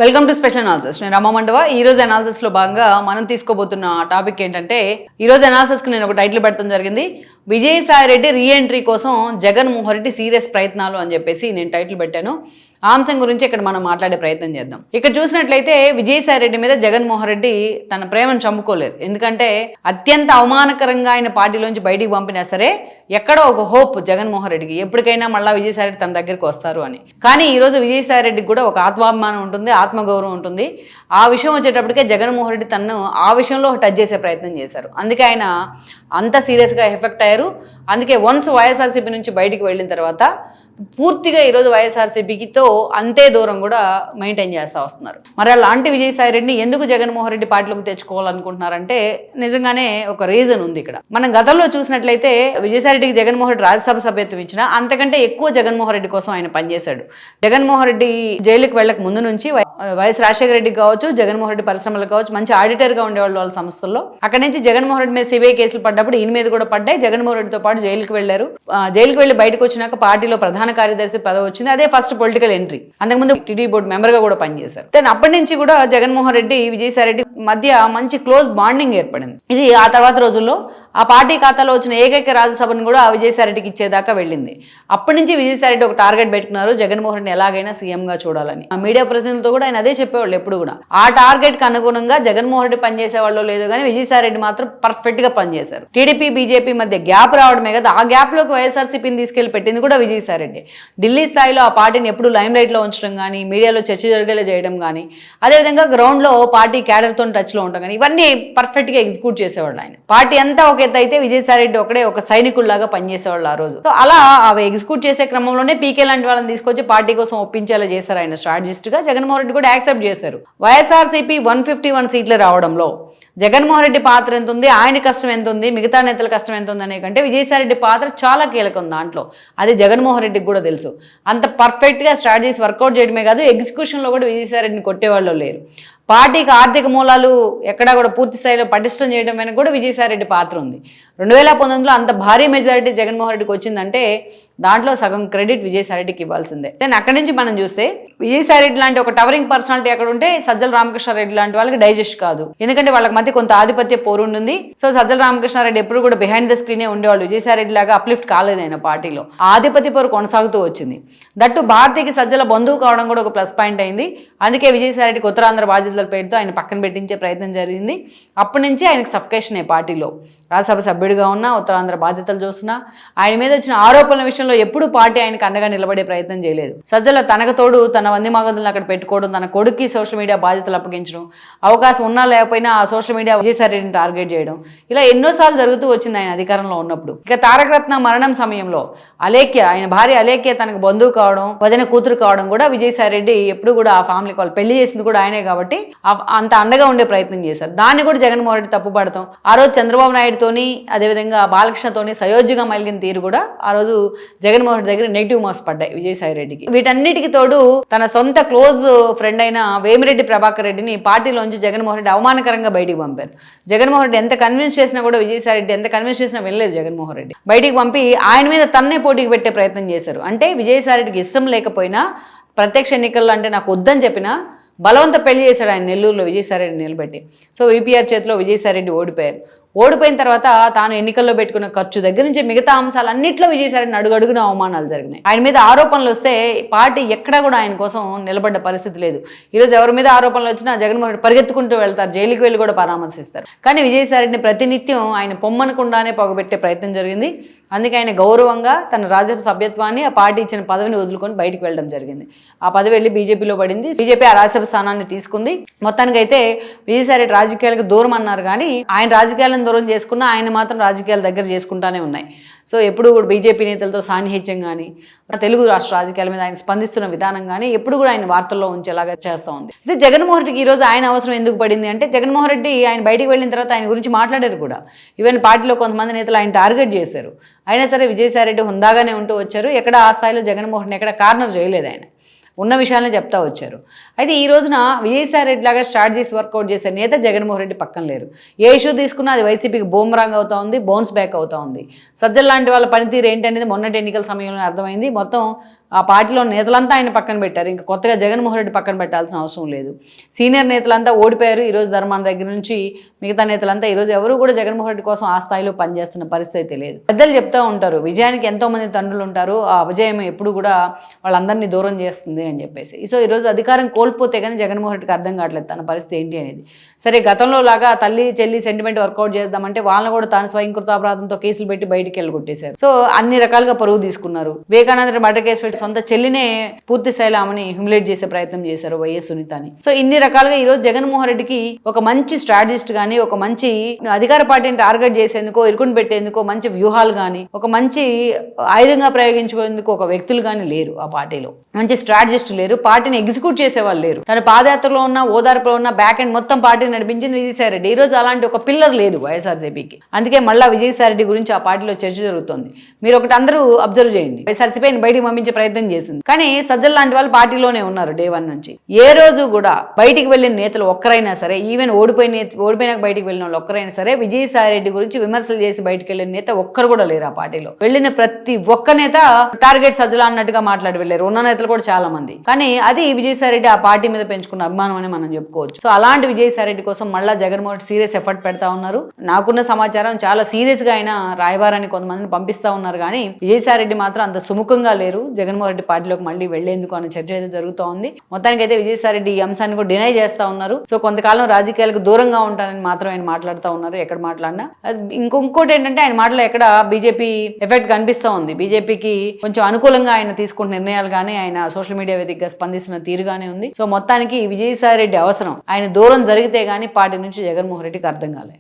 Welcome to special analysis. నేను రమ మండవ. ఈ రోజు అనాలిసిస్ లో భాగంగా మనం తీసుకోబోతున్న టాపిక్ ఏంటంటే, ఈ రోజు అనాలిసిస్ కి నేను ఒక టైటిల్ పెట్టడం జరిగింది. విజయసాయి రెడ్డి రీఎంట్రీ కోసం జగన్మోహన్ రెడ్డి సీరియస్ ప్రయత్నాలు అని చెప్పేసి నేను టైటిల్ పెట్టాను. ఆ అంశం గురించి ఇక్కడ మనం మాట్లాడే ప్రయత్నం చేద్దాం. ఇక్కడ చూసినట్లయితే విజయసాయి రెడ్డి మీద జగన్మోహన్ రెడ్డి తన ప్రేమను చంపుకోలేరు. ఎందుకంటే అత్యంత అవమానకరంగా ఆయన పార్టీలోంచి బయటికి పంపినా సరే ఎక్కడో ఒక హోప్ జగన్మోహన్ రెడ్డికి ఎప్పటికైనా మళ్ళీ విజయసాయి రెడ్డి తన దగ్గరికి వస్తారు అని. కానీ ఈరోజు విజయసాయి రెడ్డికి కూడా ఒక ఆత్మాభిమానం ఉంటుంది, ఆత్మగౌరవం ఉంటుంది. ఆ విషయం వచ్చేటప్పటికే జగన్మోహన్ రెడ్డి తనను ఆ విషయంలో టచ్ చేసే ప్రయత్నం చేశారు. అందుకే ఆయన అంత సీరియస్గా ఎఫెక్ట్ అయ్యారు. అందుకే వన్స్ వైఎస్ఆర్సీపీ నుంచి బయటికి వెళ్ళిన తర్వాత పూర్తిగా ఈరోజు వైఎస్ఆర్సీపీతో అంతే దూరం కూడా మెయింటైన్ చేస్తూ వస్తున్నారు. మరి అలాంటి విజయసాయి రెడ్డిని ఎందుకు జగన్మోహన్ రెడ్డి పార్టీలోకి తెచ్చుకోవాలనుకుంటున్నారంటే నిజంగానే ఒక రీజన్ ఉంది ఇక్కడ. మనం గతంలో చూసినట్లయితే విజయసాయి రెడ్డికి జగన్మోహన్ రెడ్డి రాజ్యసభ సభ్యత్వం ఇచ్చిన అంతకంటే ఎక్కువ జగన్మోహన్ రెడ్డి కోసం ఆయన పనిచేశాడు. జగన్మోహన్ రెడ్డి జైలుకి వెళ్ళక ముందు నుంచి వైఎస్ రాజశేఖర రెడ్డికి కావచ్చు, జగన్మోహన్ రెడ్డి పరిశ్రమలకు కావచ్చు, మంచి ఆడిటర్గా ఉండేవాళ్ళు వాళ్ళ సంస్థల్లో. అక్కడి నుంచి జగన్మోహన్ రెడ్డి మీద సిబిఐ కేసులు పడ్డప్పుడు ఈయన మీద కూడా పడ్డాయి. జగన్మోహన్ రెడ్డితో పాటు జైలుకి వెళ్లారు. జైలుకి వెళ్లి బయటకు వచ్చినాక పార్టీలో ప్రధాన కార్యదర్శి పదవి వచ్చింది. అదే ఫస్ట్ పొలిటికల్ ఎంట్రీ. అంతకుముందు టీడీ బోర్డు మెంబర్ గా కూడా పనిచేశారు. దాని అప్పటి నుంచి కూడా జగన్మోహన్ రెడ్డి విజయసాయి రెడ్డి మధ్య మంచి క్లోజ్ బాండింగ్ ఏర్పడింది. ఇది ఆ తర్వాత రోజుల్లో ఆ పార్టీ ఖాతాలో వచ్చిన ఏకైక రాజ్యసభను కూడా విజయసాయి రెడ్డికి ఇచ్చేదాకా వెళ్ళింది. అప్పటి నుంచి విజయసాయి రెడ్డి ఒక టార్గెట్ పెట్టుకున్నారు, జగన్మోహన్ రెడ్డిని ఎలాగైనా సీఎంగా చూడాలని. ఆ మీడియా ప్రతినిధులతో కూడా ఆయన అదే చెప్పేవాళ్ళు ఎప్పుడు కూడా. ఆ టార్గెట్ కి అనుగుణంగా జగన్మోహన్ రెడ్డి పనిచేసేవాళ్ళు లేదో కానీ విజయసాయి రెడ్డి మాత్రం పర్ఫెక్ట్ గా పనిచేశారు. టీడీపీ బీజేపీ మధ్య గ్యాప్ రావడమే కదా, ఆ గ్యాప్ లోకి వైఎస్ఆర్సీపీని తీసుకెళ్లి పెట్టింది కూడా విజయసాయి రెడ్డి. ఢిల్లీ స్థాయిలో ఆ పార్టీని ఎప్పుడు లైమ్ లైట్ లో ఉంచడం కానీ, మీడియాలో చర్చ జరిగేలా చేయడం కానీ, అదేవిధంగా గ్రౌండ్ లో పార్టీ క్యాడర్ తో టచ్ లో ఉండడం కానీ, ఇవన్నీ పర్ఫెక్ట్ గా ఎగ్జిక్యూట్ చేసేవాళ్ళు ఆయన. పార్టీ అంతా ఒక ఎత్తు అయితే విజయసాయి రెడ్డి ఒకడే ఒక సైనికుల్లాగా పనిచేసేవాళ్ళు ఆ రోజు. సో అలా అవి ఎగ్జిక్యూట్ చేసే క్రమంలోనే పీకే లాంటి వాళ్ళని తీసుకొచ్చి పార్టీ కోసం ఒప్పించేలా చేశారు ఆయన స్ట్రాటజిస్ట్ గా. జగన్మోహన్ రెడ్డి కూడా యాక్సెప్ట్ చేశారు. వైఎస్ఆర్సీపీ 151 సీట్లు రావడంలో జగన్మోహన్ రెడ్డి పాత్ర ఎంత ఉంది, ఆయన కష్టం ఎంత ఉంది, మిగతా నేతల కష్టం ఎంత ఉంది అనే కంటే విజయసాయి రెడ్డి పాత్ర చాలా కీలకం దాంట్లో. అది జగన్మోహన్ రెడ్డికి కూడా తెలుసు. అంత పర్ఫెక్ట్గా స్ట్రాటజీస్ వర్కౌట్ చేయడమే కాదు, ఎగ్జిక్యూషన్లో కూడా విజయసాయి రెడ్డిని కొట్టేవాళ్ళు లేరు. పార్టీకి ఆర్థిక మూలాలు ఎక్కడా కూడా పూర్తి స్థాయిలో పటిష్టం చేయడం మీద కూడా విజయసాయి రెడ్డి పాత్ర ఉంది. 2019లో అంత భారీ మెజారిటీ జగన్మోహన్ రెడ్డికి వచ్చిందంటే దాంట్లో సగం క్రెడిట్ విజయసాయి రెడ్డికి ఇవ్వాల్సిందే. దెన్ అక్కడి నుంచి మనం చూస్తే విజయసాయి రెడ్డి లాంటి ఒక టవరింగ్ పర్సనాలిటీ అక్కడ ఉంటే సజ్జల రామకృష్ణారెడ్డి లాంటి వాళ్ళకి డైజెస్ట్ కాదు. ఎందుకంటే వాళ్ళకి మధ్య కొంత ఆధిపత్య పోరుంటుంది. సో సజ్జల రామకృష్ణారెడ్డి ఎప్పుడు కూడా బిహైండ్ ద స్క్రీనే ఉండేవాళ్ళు. విజయసాయి రెడ్డి లాగా అప్లిఫ్ట్ కాలేదు ఆయన పార్టీలో. ఆధిపత్య పోరు కొనసాగుతూ వచ్చింది. దట్టు భారతీయకి సజ్జల బంధువు కావడం కూడా ఒక ప్లస్ పాయింట్ అయింది. అందుకే విజయసాయి రెడ్డికి ఉత్తరాంధ్ర బాధ్యతల పేరుతో ఆయన పక్కన పెట్టించే ప్రయత్నం జరిగింది. అప్పటి నుంచి ఆయనకు సఫికేషన్ పార్టీలో రాజ్యసభ సభ్యుడిగా ఉన్నా, ఉత్తరాంధ్ర బాధ్యతలు చూస్తున్నా, ఆయన మీద వచ్చిన ఆరోపణల విషయంలో ఎప్పుడు పార్టీ ఆయనకు అండగా నిలబడే ప్రయత్నం చేయలేదు. సజ్జల తనకు తోడు తన వంది మాగదులను అక్కడ పెట్టుకోవడం, తన కొడుక్కి సోషల్ మీడియా బాధ్యతలు అప్పగించడం, అవకాశం ఉన్నా లేకపోయినా ఆ సోషల్ మీడియా విజయసాయి రెడ్డిని టార్గెట్ చేయడం, ఇలా ఎన్నోసార్లు జరుగుతూ వచ్చింది ఆయన అధికారంలో ఉన్నప్పుడు. ఇక తారక రత్న మరణం సమయంలో అలేఖ్య, ఆయన భార్య అలేఖ్య తనకు బంధువు కావడం, వదిన కూతురు కావడం కూడా విజయసాయి రెడ్డి ఎప్పుడు కూడా ఆ ఫ్యామిలీకి వాళ్ళు పెళ్లి చేసింది కూడా ఆయనే కాబట్టి అంత అండగా ఉండే ప్రయత్నం చేశారు. దాన్ని కూడా జగన్మోహన్ రెడ్డి తప్పు పడతాం. ఆ రోజు చంద్రబాబు నాయుడుతోని అదేవిధంగా బాలకృష్ణతోని సయోధ్యగా మళ్ళిన తీరు కూడా ఆ రోజు జగన్మోహన్ రెడ్డి దగ్గర నెగిటివ్ మార్క్స్ పడ్డాయి విజయసాయి రెడ్డికి. వీటన్నిటికీ తోడు తన సొంత క్లోజ్ ఫ్రెండ్ అయిన వేమిరెడ్డి ప్రభాకర్ రెడ్డిని పార్టీలోంచి జగన్మోహన్ రెడ్డి అవమానకరంగా బయటికి పంపారు. జగన్మోహన్ రెడ్డి ఎంత కన్విన్స్ చేసినా కూడా విజయసాయి రెడ్డి ఎంత కన్విన్స్ చేసినా వెళ్ళలేదు. జగన్మోహన్ రెడ్డి బయటికి పంపి ఆయన మీద తన్నే పోటీకి పెట్టే ప్రయత్నం చేశారు. అంటే విజయసాయి రెడ్డికి ఇష్టం లేకపోయినా, ప్రత్యక్ష ఎన్నికల్లో అంటే నాకు వద్దని చెప్పినా బలవంత పెళ్లి చేశాడు ఆయన నెల్లూరులో విజయసాయి రెడ్డి నిలబెట్టి. సో విపిఆర్ చేతిలో విజయసాయి రెడ్డి ఓడిపోయారు. ఓడిపోయిన తర్వాత తాను ఎన్నికల్లో పెట్టుకున్న ఖర్చు దగ్గర నుంచి మిగతా అంశాలన్నింటిలో విజయసాయి రెడ్డిని అడుగడుగున అవమానాలు జరిగినాయి. ఆయన మీద ఆరోపణలు వస్తే పార్టీ ఎక్కడా కూడా ఆయన కోసం నిలబడ్డ పరిస్థితి లేదు. ఈరోజు ఎవరి మీద ఆరోపణలు వచ్చినా జగన్మోహన్ రెడ్డి పరిగెత్తుకుంటూ వెళ్తారు, జైలుకి వెళ్ళి కూడా పరామర్శిస్తారు. కానీ విజయసాయి రెడ్డిని ప్రతినిత్యం ఆయన పొమ్మనకుండానే పొగబెట్టే ప్రయత్నం జరిగింది. అందుకే ఆయన గౌరవంగా తన రాజ్యసభ సభ్యత్వాన్ని, ఆ పార్టీ ఇచ్చిన పదవిని వదులుకొని బయటకు వెళ్ళడం జరిగింది. ఆ పదవి వెళ్ళి బీజేపీలో పడింది. బీజేపీ ఆ రాజ్యసభ స్థానాన్ని తీసుకుంది. మొత్తానికి అయితే విజయసాయి రెడ్డి రాజకీయాలకు దూరం అన్నారు కానీ ఆయన రాజకీయాలను దూరం చేసుకున్న ఆయన మాత్రం రాజకీయాల దగ్గర చేసుకుంటానే ఉన్నాయి. సో ఎప్పుడు కూడా బీజేపీ నేతలతో సాన్నిహిత్యం కానీ, తెలుగు రాష్ట్ర రాజకీయాల మీద ఆయన స్పందిస్తున్న విధానం కానీ ఎప్పుడు కూడా ఆయన వార్తల్లో ఉంచేలాగా చేస్తూ ఉంది. అయితే జగన్మోహన్ రెడ్డికి ఈరోజు ఆయన అవసరం ఎందుకు పడింది అంటే, జగన్మోహన్ రెడ్డి ఆయన బయటికి వెళ్ళిన తర్వాత ఆయన గురించి మాట్లాడారు కూడా. ఈవెన్ పార్టీలో కొంతమంది నేతలు ఆయన టార్గెట్ చేశారు. అయినా సరే విజయసాయి రెడ్డి హుందాగానే ఉంటూ వచ్చారు. ఎక్కడ ఆ స్థాయిలో జగన్మోహన్ రెడ్డి ఎక్కడ కార్నర్ చేయలేదు. ఆయన ఉన్న విషయాన్ని చెప్తా వచ్చారు. అయితే ఈ రోజున విజయసాయి రెడ్డి లాగా స్ట్రాటజీస్ వర్కౌట్ చేసే నేత జగన్మోహన్ రెడ్డి పక్కన లేరు. ఏ ఇష్యూ తీసుకున్నా అది వైసీపీకి బూమరాంగ్ అవుతా ఉంది, బౌన్స్ బ్యాక్ అవుతా ఉంది. సజ్జల లాంటి వాళ్ళ పనితీరు ఏంటనేది మొన్నటి ఎన్నికల సమయంలో అర్థమైంది. మొత్తం ఆ పార్టీలో నేతలంతా ఆయన పక్కన పెట్టారు. ఇంకా కొత్తగా జగన్మోహన్ రెడ్డి పక్కన పెట్టాల్సిన అవసరం లేదు. సీనియర్ నేతలంతా ఓడిపోయారు. ఈరోజు ధర్మాన దగ్గర నుంచి మిగతా నేతలంతా ఈరోజు ఎవరు కూడా జగన్మోహన్ రెడ్డి కోసం ఆ స్థాయిలో పనిచేస్తున్న పరిస్థితి లేదు. పెద్దలు చెప్తూ ఉంటారు, విజయానికి ఎంతో మంది తండ్రులు ఉంటారు, ఆ విజయం ఎప్పుడు కూడా వాళ్ళందరినీ దూరం చేస్తుంది అని చెప్పేసి. సో ఈరోజు అధికారం కోల్పోతే కానీ జగన్మోహన్ రెడ్డికి అర్థం కావట్లేదు తన పరిస్థితి ఏంటి అనేది. సరే, గతంలో లాగా తల్లి చెల్లి సెంటిమెంట్ వర్కౌట్ చేద్దామంటే వాళ్ళని కూడా తాను స్వయంకృత అపరాధంతో కేసులు పెట్టి బయటికి వెళ్ళగొట్టేశారు. సో అన్ని రకాలుగా పరువు తీసుకున్నారు. వివేకానంద మర్డర్ కేసు పెట్టి సొంత చెల్లినే పూర్తి స్థాయిలో ఆమెని హ్యూమిలేట్ చేసే ప్రయత్నం చేశారు వైఎస్ సునీతని. సో ఇన్ని రకాలుగా ఈరోజు జగన్మోహన్ రెడ్డికి ఒక మంచి స్ట్రాటజిస్ట్ గానీ, ఒక మంచి అధికార పార్టీని టార్గెట్ చేసేందుకో, ఇరుకుని పెట్టేందుకో మంచి వ్యూహాలు కానీ, ఒక మంచి ఆయుధంగా ప్రయోగించుకునేందుకు ఒక వ్యక్తులు కానీ లేరు. ఆ పార్టీలో మంచి స్ట్రాటజిస్ట్ లేరు, పార్టీని ఎగ్జిక్యూట్ చేసేవాళ్ళు లేరు. తన పాదయాత్రలో ఉన్న, ఓదార్పులో ఉన్న బ్యాక్ అండ్ మొత్తం పార్టీని నడిపించింది విజయసాయి రెడ్డి. ఈ రోజు అలాంటి ఒక పిల్లర్ లేదు వైఎస్ఆర్సీపీకి. అందుకే మళ్ళా విజయసాయి రెడ్డి గురించి ఆ పార్టీలో చర్చ జరుగుతోంది. మీరు ఒకటి అందరూ అబ్జర్వ్ చేయండి, వైఎస్ఆర్సీపీని బయటికి పంపించే ప్రయత్నం చేసింది, కానీ సజ్జల లాంటి వాళ్ళు పార్టీలోనే ఉన్నారు డే 1 నుంచి. ఏ రోజు కూడా బయటికి వెళ్ళిన నేతలు ఒక్కరైనా సరే, ఈవెన్ ఓడిపోయినాక బయటికి వెళ్ళిన వాళ్ళు ఒక్కరైనా సరే విజయసాయి రెడ్డి గురించి విమర్శలు చేసి బయటికి వెళ్ళిన నేత ఒక్కరు కూడా లేరు. ఆ పార్టీలో వెళ్ళిన ప్రతి ఒక్క నేత టార్గెట్ సజ్జల అన్నట్టుగా మాట్లాడి వెళ్ళారు. ఉన్న నేతలు కూడా చాలా మంది. కానీ అది విజయసాయి రెడ్డి ఆ పార్టీ మీద పెంచుకున్న అభిమానం అని మనం చెప్పుకోవచ్చు. సో అలాంటి విజయసాయి రెడ్డి కోసం మళ్ళా జగన్మోహన్ సీరియస్ ఎఫర్ట్ పెడతా ఉన్నారు. నాకున్న సమాచారం చాలా సీరియస్ గా ఆయన రాయబారాన్ని కొంతమందిని పంపిస్తా ఉన్నారు, కానీ విజయసాయి రెడ్డి మాత్రం అంత సుముఖంగా లేరు. జగన్మోహన్ రెడ్డి పార్టీలోకి మళ్ళీ వెళ్లేందుకు అనే చర్చ అయితే జరుగుతూ ఉంది. మొత్తానికి అయితే విజయసాయి రెడ్డి ఈ అంశాన్ని కూడా డినై చేస్తా ఉన్నారు. సో కొంతకాలం రాజకీయాలకు దూరంగా ఉంటానని మాత్రం ఆయన మాట్లాడుతూ ఉన్నారు. ఎక్కడ మాట్లాడినా ఇంకోటి ఏంటంటే ఆయన మాటలో ఎక్కడ బీజేపీ ఎఫెక్ట్ కనిపిస్తూ ఉంది. బీజేపీకి కొంచెం అనుకూలంగా ఆయన తీసుకున్న నిర్ణయాలు కానీ, ఆయన సోషల్ మీడియా వేదికగా స్పందిస్తున్న తీరుగానే ఉంది. సో మొత్తానికి విజయసాయి రెడ్డి అవసరం. ఆయన దూరం జరిగితే గానీ పార్టీ నుంచి జగన్మోహన్ రెడ్డికి అర్థం కాలేదు.